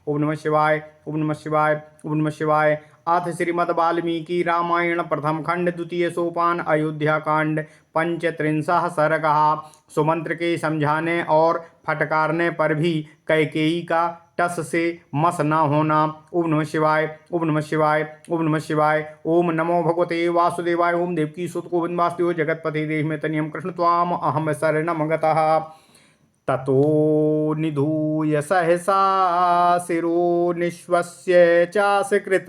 ओम नमः शिवाय, ओम नमः शिवाय, ओम नमः शिवाय। अथ श्रीमद् वाल्मीकि रामायण प्रथम खंड द्वितीय सोपान अयोध्या कांड 35 सर्गः। सुमंत्र के समझाने और फटकारने पर भी कैकेयी का टस से मस न होना। ओम नमः शिवाय, ओम नमः शिवाय, ओम नमः शिवाय। ओम नमो भगवते वासुदेवाय। ओम देवकी सुत गोविंद वासुदेव जगतपते देहि में तनियम कृष्ण त्वाम अहम शरणम गतः। ततो निधूय सहसा शिरो निश्वस्य चासकृत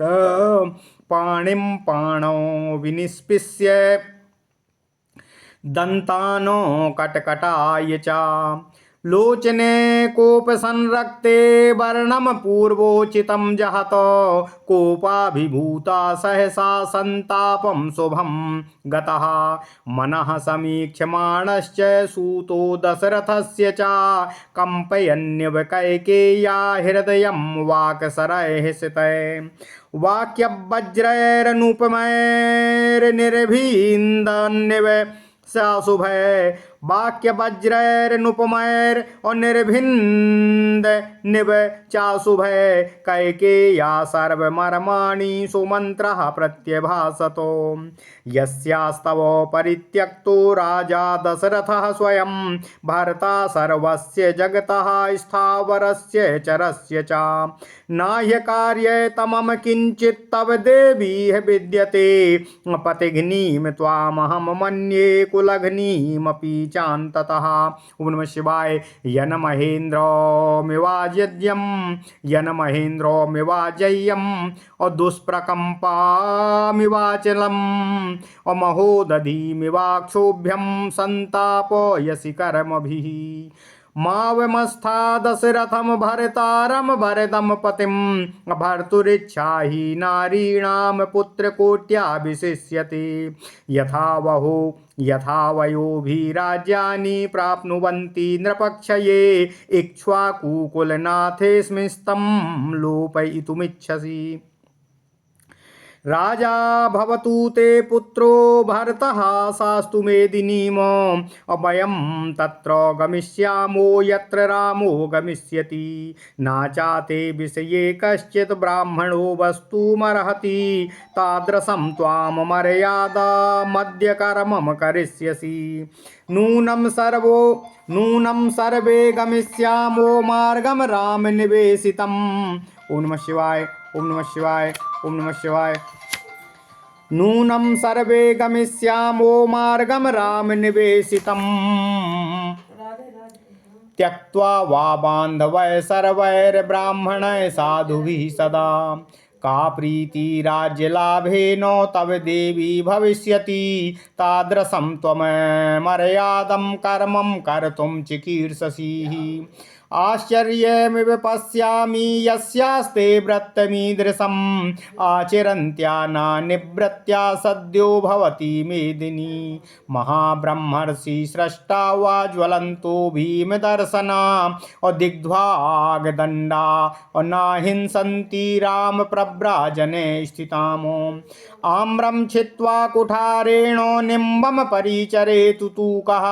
पाणिं पाणौ विनिष्पिष्य दन्तानो कटकटाय च लोचने कोप संरक्ते वर्णम पूर्वोचितं जहत कोपाभिभूता सहसा संतापं शुभं गतः मनः समीक्ष्यमाणश्च सूतो दशरथस्य च कंपयन्निव कैकेय्या हृदयं वाक्सरैः सितै वाक्यवज्रैरनुपमैर्निर्भिन्दन्निव साशुभय वाक्य वज्रैर्नुपमैर और निर्भिन्द निव चाशुभय कैकेय्या सर्वमर्माणि सुमन्त्रः प्रत्यभासतो यस्यास्तव परित्यक्तो राजा दशरथः स्वयं भर्ता सर्वस्य जगतः स्थावरस्य चरस्य च नाह्यकार्ये तमम किंचित् तव देवी विद्यते पतिघ्नीं त्वामहं मन्ये कुलघ्नीमपि चान्ततः। ओम नमः शिवाय। यन महेन्द्रमिवाजयं यन महेन्द्रमिवाजय्यम् और दुष्प्रकम्पामिवाचलम् और महोदधीमिवाक्षोभ्यं संतापयसि कर्मभिः मावमस्था दशरथम भरतारम भरदम पतिम भर्तुरिच्छा ही नारीणाम पुत्रकोट्या विशिष्यते यथा वयोभिराज्यानि प्राप्नुवन्ति नृपक्षये इक्ष्वाकुकुलनाथेऽस्मिस्तं लोपयितुमिच्छसि राजा भवतु ते पुत्रो भरतः सास्तु मेदिनीम् अभयं तत्र गमिष्यामो यत्र रामो गमिष्यति नाचाते विषये कश्चित् ब्राह्मणो वस्तुमर्हति तादृशं त्वां मर्यादा मद्य कर्मं करिष्यसि नूनं सर्वे गमिष्यामो मार्गं राम निवेशितम्। ओम नमः शिवाय, ओम नमः शिवाय, ओम नमः शिवाय। नूनं सर्वे गमिष्यामो मार्गं राम निवेशितम् त्यक्त्वा वा बान्धवै सर्वैर्ब्राह्मणैः साधुभिः सदा का प्रीति राज्यलाभेन तव देवी भविष्यति तादृशं त्वं मर्यादं कर्मं कर्तुं चिकीर्षसि आश्चर्यमिव पश्यामि यस्यास्ते व्रतमीदृशम् आचरन्त्या नानिवृत्त्या सद्यो भवति मेदिनी महाब्रह्मर्षि स्रष्टा वा ज्वलन्तो भीमदर्शना और दिग्ध्वागदण्डा और नाहिंसन्ति राम प्रव्राजने स्थितामो आम्रं छित्त्वा कुठारेण निम्बं परिचरेतु तूकः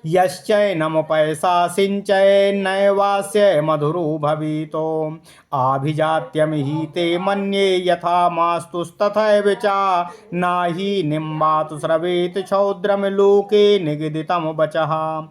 यश्चैनमुपैसा सिञ्चयन्नैवास्य मधुरो भवितो आभिजात्यमिहि ते मन्ये यथा मास्तुस्तथैव च नाहि निम्बातु स्रवेत क्षौद्रं लोके निगदितं वचः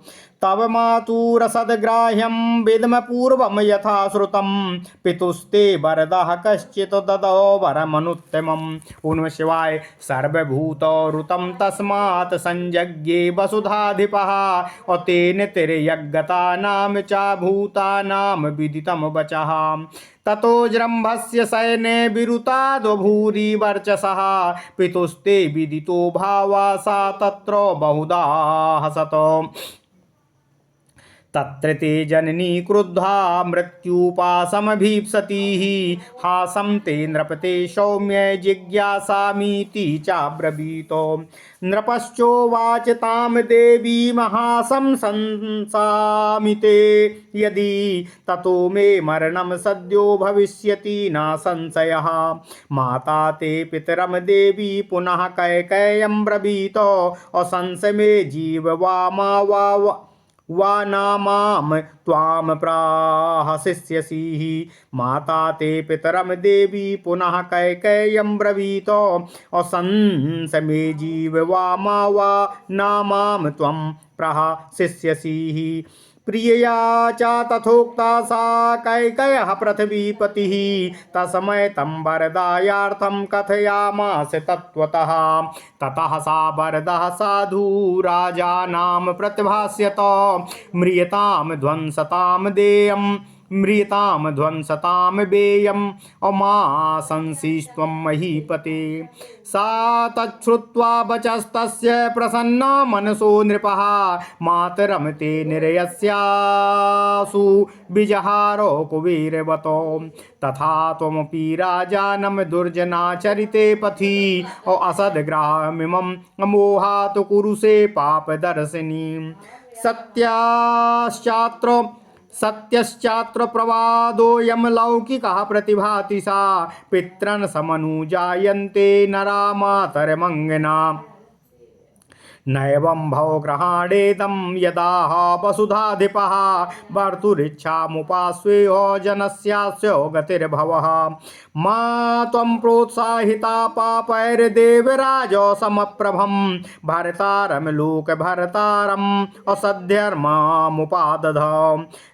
तव मातुरसद्ग्राह्यं विद्म पूर्वं यथा श्रुतं पितुस्ते वरदः कश्चित् ददौ वरमनुत्तमम्। ओम नमः शिवाय। सर्वभूतऋतं तस्मात् संयज्ञे वसुधाधिपः और तेन तिर्यग्गतानां च भूतानां विदितं वचः ततो जृम्भस्य सैने विरुतादो भूरि वर्चसः पितुस्ते विदितो भावा सा तत्र बहुधा हसत तत्र ते जननी क्रुद्धा मृत्युपाशमभीप्सतीः हासं ते नृपते सौम्य जिज्ञासामीति चाब्रवीतो नृपश्चोवाच तां देवी महासं संसामि ते यदि ततो मे मरणं सद्यो भविष्यति न संशयः माता ते पितरं देवी पुनः कैकेय्यं ब्रवीतो असंशय मे जीव वा मा वा वा नामां त्वां प्राहसिष्यसि। माता ते पितरं देवी पुनः कैकेय्यं ब्रवीत असंस मे जीव वा मा वा नामां त्वं प्रहसिष्यसि। प्रियया च तथोक्ता सा कैकेयः पृथ्वीपतिः। तस्मै तं वरदायार्थं कथयामास तत्त्वतः। ततः सा वरदः साधु राजानां प्रतिभाष्यत। म्रियतां ध्वंसतां देयं म्रियतां ध्वंसतां बेयम् अमाशंसिस्त्वं महीपते। सा तच्छ्रुत्वा वचस्तस्य प्रसन्ना मनसो नृपः। मातरं ते निरयस्यासु विजहारो कुबेरवतो। तथा त्वमपि राजानं दुर्जनाचरिते पथि असद्ग्राहमिमं मोहात् कुरुषे पापदर्शिनीं। सत्यश्चात्र प्रवादोऽयं लौकिकः प्रतिभाति सा। पितॄन् समनुजायन्ते नरा मातर्मङ्गना। नैवं भवग्रहाणेदं यदाह वसुधाधिपः। भर्तुरिच्छामुपास्वेह जनस्यास्य गतिर्भवः। मा त्वं प्रोत्साहिता पापैर्देवराज समप्रभं। भर्तारं लोकभर्तारम् असद्धर्मामुपादध।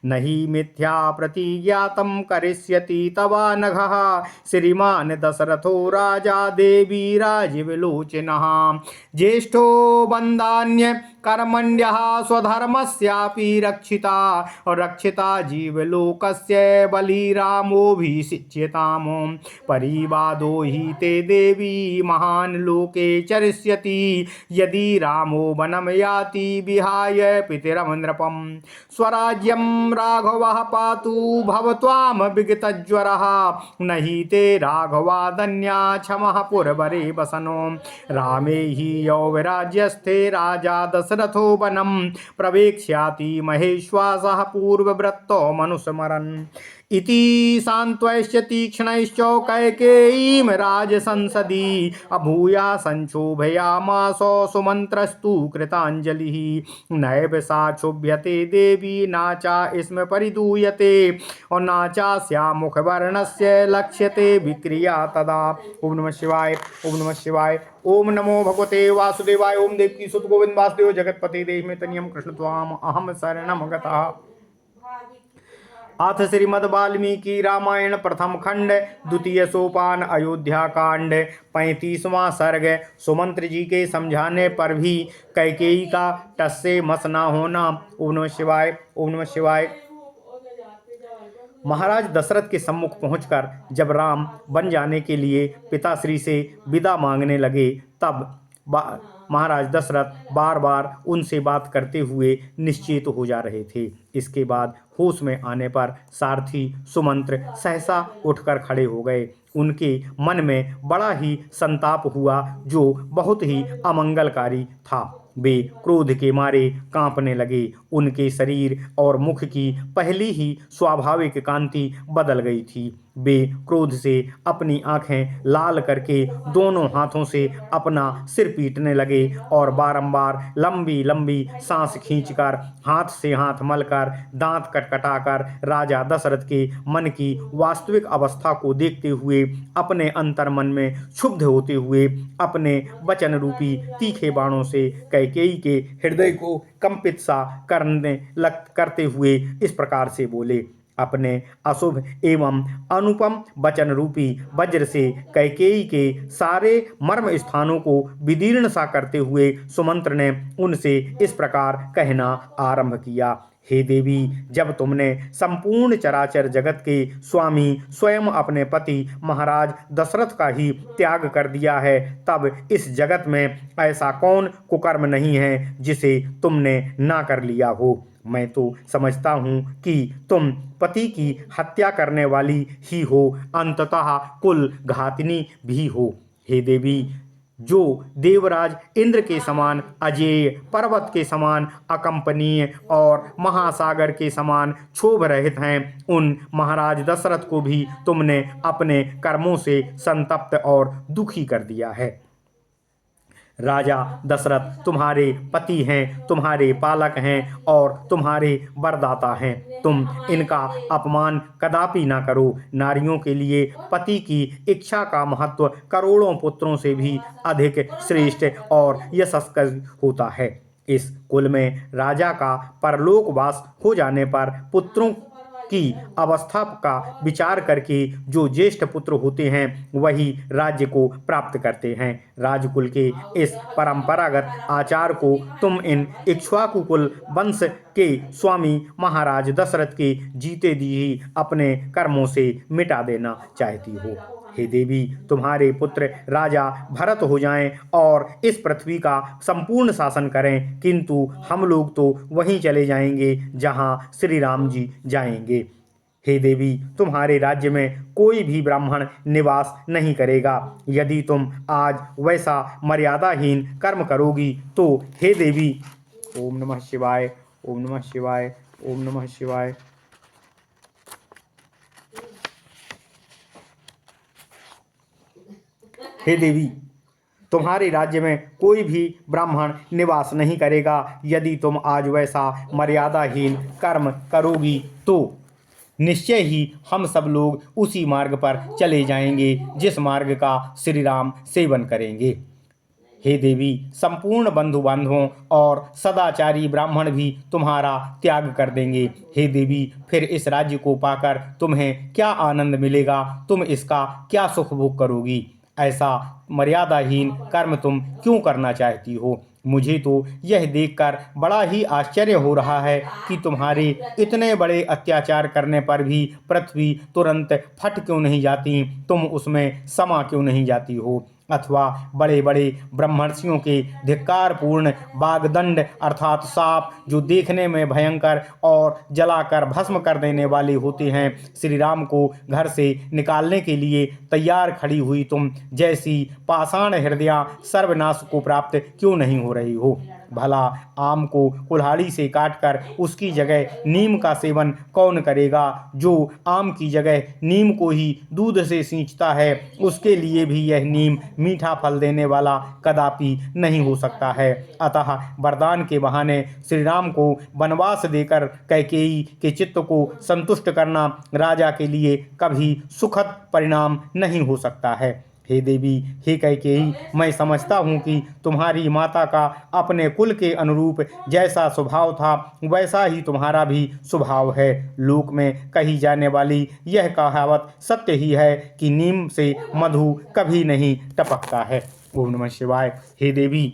न हि मिथ्या प्रतिज्ञातं करिष्यति तवा नघः। श्रीमान् दशरथो राजा देवी राजीवलोचनः। ज्येष्ठो वन्दान्य कर्मण्यः स्वधर्मस्यापि रक्षिता। रक्षिता जीवलोकस्य बलिरामोऽभिषिच्यताम्। परिवादो हि ते देवी महान् लोके चरिष्यति। यदि रामो वनं याति विहाय पितरं नृपम्। स्वराज्यं राघवः पातु भवत्वां विगतज्वरः। न हि ते राघवादन्या क्षमः पुरवरे वसनो। रामे हि यौवराज्यस्थे राजा दशरथो वनं। प्रवेक्ष्याति महेश्वासः पूर्वव्रतो मनुस्मरन्। इति सान्त्वयश्च तीक्ष्णैश्च कैकेयीं राजसंसदि। अभूया संक्षोभयामास सुमन्त्रस्तु कृताञ्जलिः। नैव सा क्षुभ्यते देवी नाचा स्म परिदूयते। और नाचा श्यामुखवर्णस्य लक्ष्यते विक्रिया तदा। ओम नमः शिवाय ओम नमः शिवाय ओम नमो भगवते वासुदेवाय। ओम देवकी सुत गोविंद वासुदेव जगतपते देहि में तनियम कृष्ण त्वाम अहम शरणम गतः। अथ श्रीमद् वाल्मीकि रामायण प्रथम खंड द्वितीय सोपान अयोध्या कांड 35वां सर्ग। सुमंत्र जी के समझाने पर भी कैकेयी का टस से मस ना होना। ओम नमः शिवाय ओम नमः शिवाय। महाराज दशरथ के सम्मुख पहुंचकर जब राम बन जाने के लिए पिताश्री से विदा मांगने लगे तब महाराज दशरथ बार बार उनसे बात करते हुए निश्चित हो जा रहे थे। इसके बाद होश में आने पर सारथी सुमंत्र सहसा उठकर खड़े हो गए। उनके मन में बड़ा ही संताप हुआ जो बहुत ही अमंगलकारी था। वे क्रोध के मारे कांपने लगे। उनके शरीर और मुख की पहली ही स्वाभाविक कांति बदल गई थी। वे क्रोध से अपनी आंखें लाल करके दोनों हाथों से अपना सिर पीटने लगे और बारंबार लंबी लंबी सांस खींचकर हाथ से हाथ मलकर दांत कटकटाकर राजा दशरथ के मन की वास्तविक अवस्था को देखते हुए अपने अंतर्मन में क्षुब्ध होते हुए अपने वचन रूपी तीखे बाणों से कैकेयी के हृदय को कंपित सा करते हुए इस प्रकार से बोले। अपने अशुभ एवं अनुपम वचन रूपी वज्र से कैकेयी के सारे मर्म स्थानों को विदीर्ण सा करते हुए सुमंत्र ने उनसे इस प्रकार कहना आरंभ किया। हे देवी, जब तुमने संपूर्ण चराचर जगत के स्वामी स्वयं अपने पति महाराज दशरथ का ही त्याग कर दिया है, तब इस जगत में ऐसा कौन कुकर्म नहीं है जिसे तुमने ना कर लिया हो। मैं तो समझता हूँ कि तुम पति की हत्या करने वाली ही हो, अंततः कुल घातिनी भी हो। हे देवी, जो देवराज इंद्र के समान अजेय, पर्वत के समान अकंपनीय और महासागर के समान क्षोभ रहित हैं, उन महाराज दशरथ को भी तुमने अपने कर्मों से संतप्त और दुखी कर दिया है। राजा दशरथ तुम्हारे पति हैं, तुम्हारे पालक हैं और तुम्हारे वरदाता हैं। तुम इनका अपमान कदापि ना करो। नारियों के लिए पति की इच्छा का महत्व करोड़ों पुत्रों से भी अधिक श्रेष्ठ और यशस्वी होता है। इस कुल में राजा का परलोकवास हो जाने पर पुत्रों की अवस्था का विचार करके जो ज्येष्ठ पुत्र होते हैं वही राज्य को प्राप्त करते हैं। राजकुल के इस परंपरागत आचार को तुम इन इक्ष्वाकु कुल वंश के स्वामी महाराज दशरथ के जीते जी ही अपने कर्मों से मिटा देना चाहती हो। हे देवी, तुम्हारे पुत्र राजा भरत हो जाएं और इस पृथ्वी का संपूर्ण शासन करें, किंतु हम लोग तो वहीं चले जाएंगे जहां श्री राम जी जाएंगे। हे देवी, तुम्हारे राज्य में कोई भी ब्राह्मण निवास नहीं करेगा। यदि तुम आज वैसा मर्यादाहीन कर्म करोगी तो हे देवी, ओम नमः शिवाय, ओम नमः शिवाय, ओम नमः शिवाय। हे देवी, तुम्हारे राज्य में कोई भी ब्राह्मण निवास नहीं करेगा। यदि तुम आज वैसा मर्यादाहीन कर्म करोगी तो निश्चय ही हम सब लोग उसी मार्ग पर चले जाएंगे जिस मार्ग का श्री राम सेवन करेंगे। हे देवी, संपूर्ण बंधु बांधवों और सदाचारी ब्राह्मण भी तुम्हारा त्याग कर देंगे। हे देवी, फिर इस राज्य को पाकर तुम्हें क्या आनंद मिलेगा? तुम इसका क्या सुख भोग करोगी? ऐसा मर्यादाहीन कर्म तुम क्यों करना चाहती हो? मुझे तो यह देखकर बड़ा ही आश्चर्य हो रहा है कि तुम्हारे इतने बड़े अत्याचार करने पर भी पृथ्वी तुरंत फट क्यों नहीं जाती? तुम उसमें समा क्यों नहीं जाती हो? अथवा बड़े बड़े ब्रह्मर्षियों के धिक्कारपूर्ण बागदंड अर्थात साप, जो देखने में भयंकर और जलाकर भस्म कर देने वाले होते हैं, श्री राम को घर से निकालने के लिए तैयार खड़ी हुई तुम जैसी पाषाण हृदया सर्वनाश को प्राप्त क्यों नहीं हो रही हो? भला आम को कुल्हाड़ी से काटकर उसकी जगह नीम का सेवन कौन करेगा? जो आम की जगह नीम को ही दूध से सींचता है, उसके लिए भी यह नीम मीठा फल देने वाला कदापि नहीं हो सकता है। अतः वरदान के बहाने श्री राम को वनवास देकर कैकेयी के चित्त को संतुष्ट करना राजा के लिए कभी सुखद परिणाम नहीं हो सकता है। हे देवी, हे कैकेयी, मैं समझता हूँ कि तुम्हारी माता का अपने कुल के अनुरूप जैसा स्वभाव था वैसा ही तुम्हारा भी स्वभाव है। लोक में कही जाने वाली यह कहावत सत्य ही है कि नीम से मधु कभी नहीं टपकता है। ओम नमः शिवाय। हे देवी,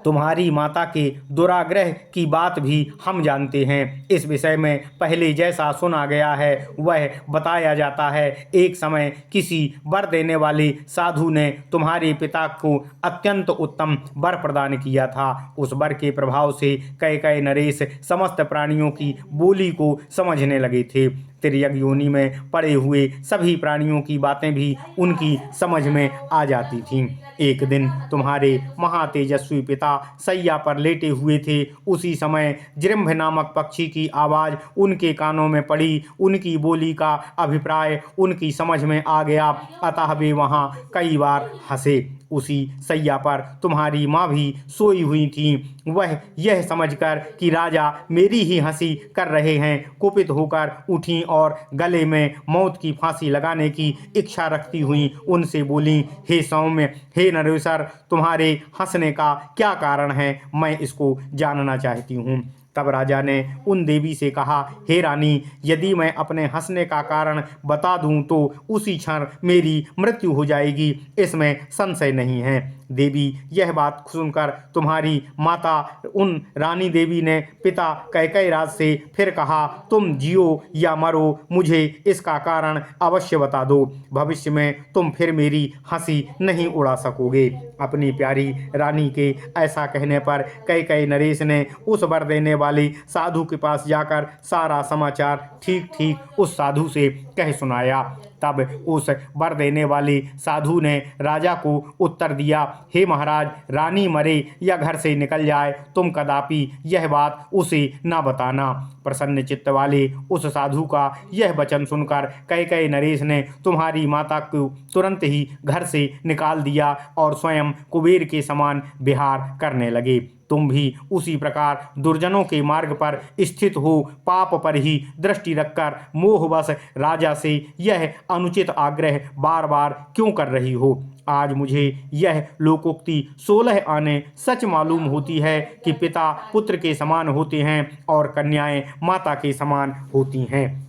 तुम्हारी माता के दुराग्रह की बात भी हम जानते हैं। इस विषय में पहले जैसा सुना गया है वह बताया जाता है। एक समय किसी वर देने वाले साधु ने तुम्हारे पिता को अत्यंत उत्तम वर प्रदान किया था। उस वर के प्रभाव से कैकेयी नरेश समस्त प्राणियों की बोली को समझने लगे थे। तिर्यक योनि में पड़े हुए सभी प्राणियों की बातें भी उनकी समझ में आ जाती थीं। एक दिन तुम्हारे महातेजस्वी पिता सैया पर लेटे हुए थे। उसी समय जृंभ नामक पक्षी की आवाज़ उनके कानों में पड़ी। उनकी बोली का अभिप्राय उनकी समझ में आ गया, अतः वे वहाँ कई बार हंसे। उसी सैया पर तुम्हारी माँ भी सोई हुई थी। वह यह समझकर कि राजा मेरी ही हंसी कर रहे हैं, कुपित होकर उठी और गले में मौत की फांसी लगाने की इच्छा रखती हुई उनसे बोली, हे सौम्य, हे नरेश्वर, तुम्हारे हंसने का क्या कारण है? मैं इसको जानना चाहती हूँ। तब राजा ने उन देवी से कहा, हे रानी, यदि मैं अपने हंसने का कारण बता दूं तो उसी क्षण मेरी मृत्यु हो जाएगी, इसमें संशय नहीं है। देवी, यह बात सुनकर तुम्हारी माता उन रानी देवी ने पिता कैकेयी राज से फिर कहा, तुम जियो या मरो, मुझे इसका कारण अवश्य बता दो। भविष्य में तुम फिर मेरी हंसी नहीं उड़ा सकोगे। अपनी प्यारी रानी के ऐसा कहने पर कैकेयी नरेश ने उस वर देने वाले साधु के पास जाकर सारा समाचार ठीक ठीक उस साधु से कह सुनाया। तब उस वर देने वाले साधु ने राजा को उत्तर दिया, हे महाराज, रानी मरे या घर से निकल जाए, तुम कदापि यह बात उसे न बताना। प्रसन्न चित्त वाले उस साधु का यह वचन सुनकर कैकेयी नरेश ने तुम्हारी माता को तुरंत ही घर से निकाल दिया और स्वयं कुबेर के समान विहार करने लगे। तुम भी उसी प्रकार दुर्जनों के मार्ग पर स्थित हो पाप पर ही दृष्टि रखकर मोहवश राजा से यह अनुचित आग्रह बार बार क्यों कर रही हो? आज मुझे यह लोकोक्ति 16 आने सच मालूम होती है कि पिता पुत्र के समान होते हैं और कन्याएं माता के समान होती हैं।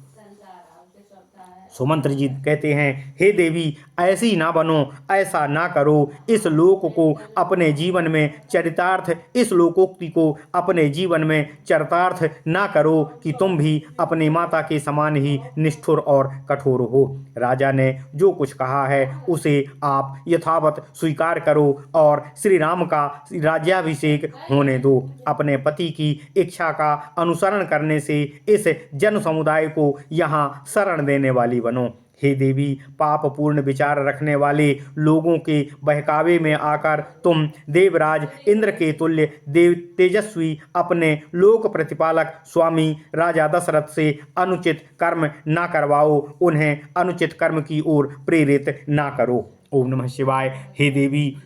सुमंत्र जी कहते हैं, हे देवी, ऐसी ना बनो, ऐसा ना करो। इस लोक को अपने जीवन में चरितार्थ, इस लोकोक्ति को अपने जीवन में चरितार्थ ना करो कि तुम भी अपनी माता के समान ही निष्ठुर और कठोर हो। राजा ने जो कुछ कहा है उसे आप यथावत स्वीकार करो और श्री राम का राज्याभिषेक होने दो। अपने पति की इच्छा का अनुसरण करने से इस जन समुदाय को यहाँ शरण देने वाली बनो। हे देवी, पाप पूर्ण विचार रखने वाले लोगों के बहकावे में आकर तुम देवराज इंद्र के तुल्य देव तेजस्वी अपने लोक प्रतिपालक स्वामी राजा दशरथ से अनुचित कर्म ना करवाओ, उन्हें अनुचित कर्म की ओर प्रेरित ना करो। ओम नमः शिवाय। हे देवी,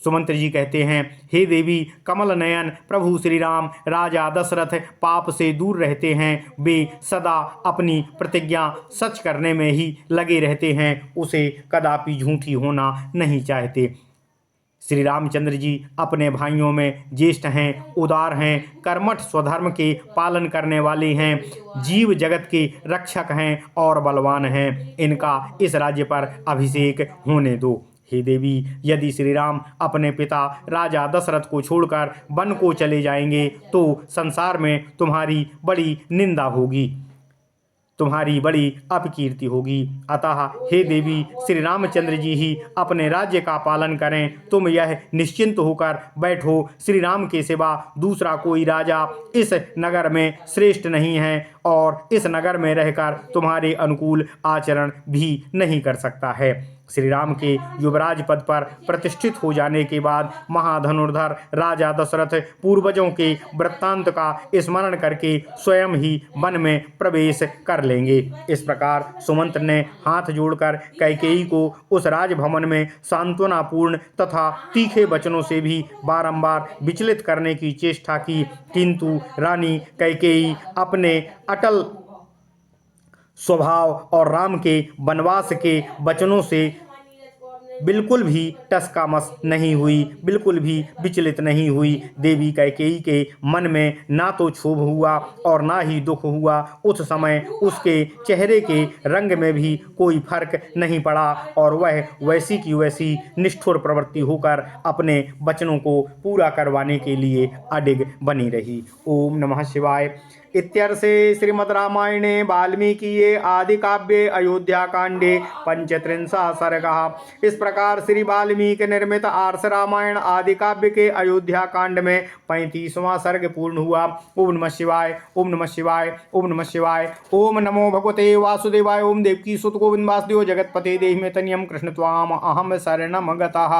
सुमंत्र जी कहते हैं, हे देवी, कमल नयन प्रभु श्री राम राजा दशरथ पाप से दूर रहते हैं। वे सदा अपनी प्रतिज्ञा सच करने में ही लगे रहते हैं, उसे कदापि झूठी होना नहीं चाहते। श्री रामचंद्र जी अपने भाइयों में ज्येष्ठ हैं, उदार हैं, कर्मठ स्वधर्म के पालन करने वाले हैं, जीव जगत के रक्षक हैं और बलवान हैं। इनका इस राज्य पर अभिषेक होने दो। हे देवी, यदि श्री राम अपने पिता राजा दशरथ को छोड़कर वन को चले जाएंगे तो संसार में तुम्हारी बड़ी निंदा होगी, तुम्हारी बड़ी अपकीर्ति होगी। अतः हे देवी, श्री रामचंद्र जी ही अपने राज्य का पालन करें। तुम यह निश्चिंत होकर बैठो, श्री राम के सिवा दूसरा कोई राजा इस नगर में श्रेष्ठ नहीं है और इस नगर में रहकर तुम्हारे अनुकूल आचरण भी नहीं कर सकता है। श्री राम के युवराज पद पर प्रतिष्ठित हो जाने के बाद महाधनुर्धर राजा दशरथ पूर्वजों के वृत्तांत का स्मरण करके स्वयं ही वन में प्रवेश कर लेंगे। इस प्रकार सुमंत्र ने हाथ जोड़कर कैकेयी को उस राजभवन में सांत्वनापूर्ण तथा तीखे वचनों से भी बारंबार विचलित करने की चेष्टा की, किंतु रानी कैकेयी अपने अटल स्वभाव और राम के वनवास के वचनों से बिल्कुल भी टसकामस नहीं हुई, बिल्कुल भी विचलित नहीं हुई। देवी कैकेयी के मन में ना तो क्षोभ हुआ और ना ही दुख हुआ। उस समय उसके चेहरे के रंग में भी कोई फर्क नहीं पड़ा और वह वैसी की वैसी निष्ठुर प्रवृत्ति होकर अपने वचनों को पूरा करवाने के लिए अडिग बनी रही। ओम नमः शिवाय। इत्यर्थे श्रीमद् रामायणे वाल्मीकिये आदि काव्ये अयोध्या कांडे 35 सर्गः। इस प्रकार श्री वाल्मीकि निर्मित आर्ष रामायण आदि काव्य के अयोध्या कांड में 35वां सर्ग पूर्ण हुआ। ओम नमः शिवाय, ओम नमः शिवाय, ओम नमः शिवाय। ओम नमो भगवते वासुदेवाय। ओम देवकी सुत गोविंद वासुदेव जगतपते देहि में तनियम कृष्ण त्वाम अहम शरणम गतः।